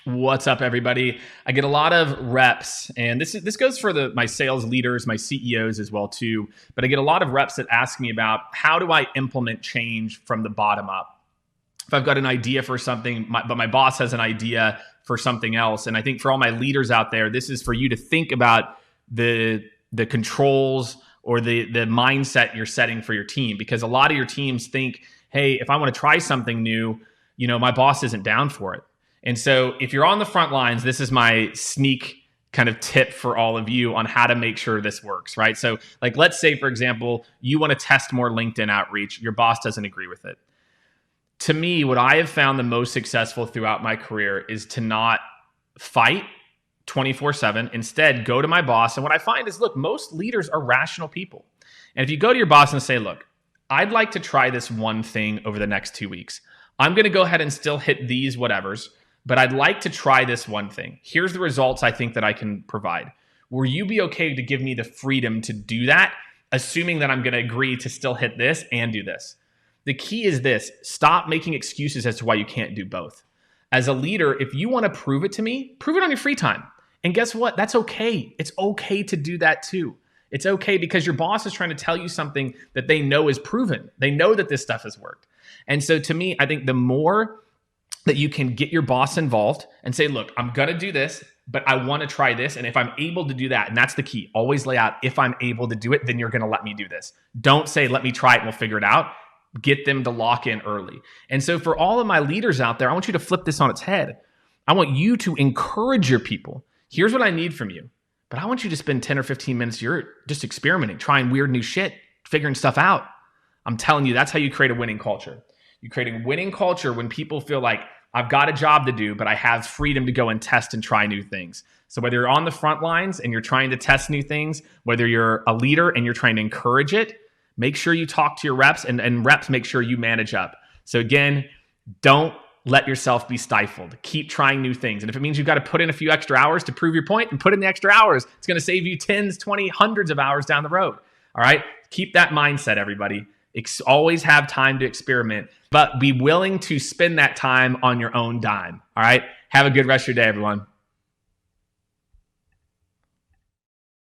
What's up, everybody? I get a lot of reps, and this goes for my sales leaders, my CEOs as well too. But I get a lot of reps that ask me about how do I implement change from the bottom up. If I've got an idea for something, but my boss has an idea for something else, and I think for all my leaders out there, this is for you to think about the controls or the mindset you're setting for your team, because a lot of your teams think, hey, if I want to try something new, my boss isn't down for it. And so if you're on the front lines, this is my sneak kind of tip for all of you on how to make sure this works, right? So like, let's say, for example, you want to test more LinkedIn outreach. Your boss doesn't agree with it. To me, what I have found the most successful throughout my career is to not fight 24/7. Instead, go to my boss. And what I find is, look, most leaders are rational people. And if you go to your boss and say, look, I'd like to try this one thing over the next 2 weeks. I'm going to go ahead and still hit these whatevers, but I'd like to try this one thing. Here's the results I think that I can provide. Will you be okay to give me the freedom to do that, assuming that I'm going to agree to still hit this and do this? The key is this: stop making excuses as to why you can't do both. As a leader, if you want to prove it to me, prove it on your free time. And guess what? That's okay. It's okay to do that too. It's okay, because your boss is trying to tell you something that they know is proven. They know that this stuff has worked. And so to me, I think the more that you can get your boss involved and say, look, I'm going to do this, but I want to try this. And if I'm able to do that, and that's the key, always lay out, if I'm able to do it, then you're going to let me do this. Don't say, let me try it and we'll figure it out. Get them to lock in early. And so for all of my leaders out there, I want you to flip this on its head. I want you to encourage your people. Here's what I need from you, but I want you to spend 10 or 15 minutes, you're just experimenting, trying weird new shit, figuring stuff out. I'm telling you, that's how you create a winning culture. You create a winning culture when people feel like, I've got a job to do, but I have freedom to go and test and try new things. So whether you're on the front lines and you're trying to test new things, whether you're a leader and you're trying to encourage it, make sure you talk to your reps, and reps make sure you manage up. So again, don't let yourself be stifled. Keep trying new things. And if it means you've got to put in a few extra hours to prove your point, and put in the extra hours, it's going to save you tens, 20, hundreds of hours down the road. All right. Keep that mindset, everybody. Always have time to experiment, but be willing to spend that time on your own dime. All right. Have a good rest of your day, everyone.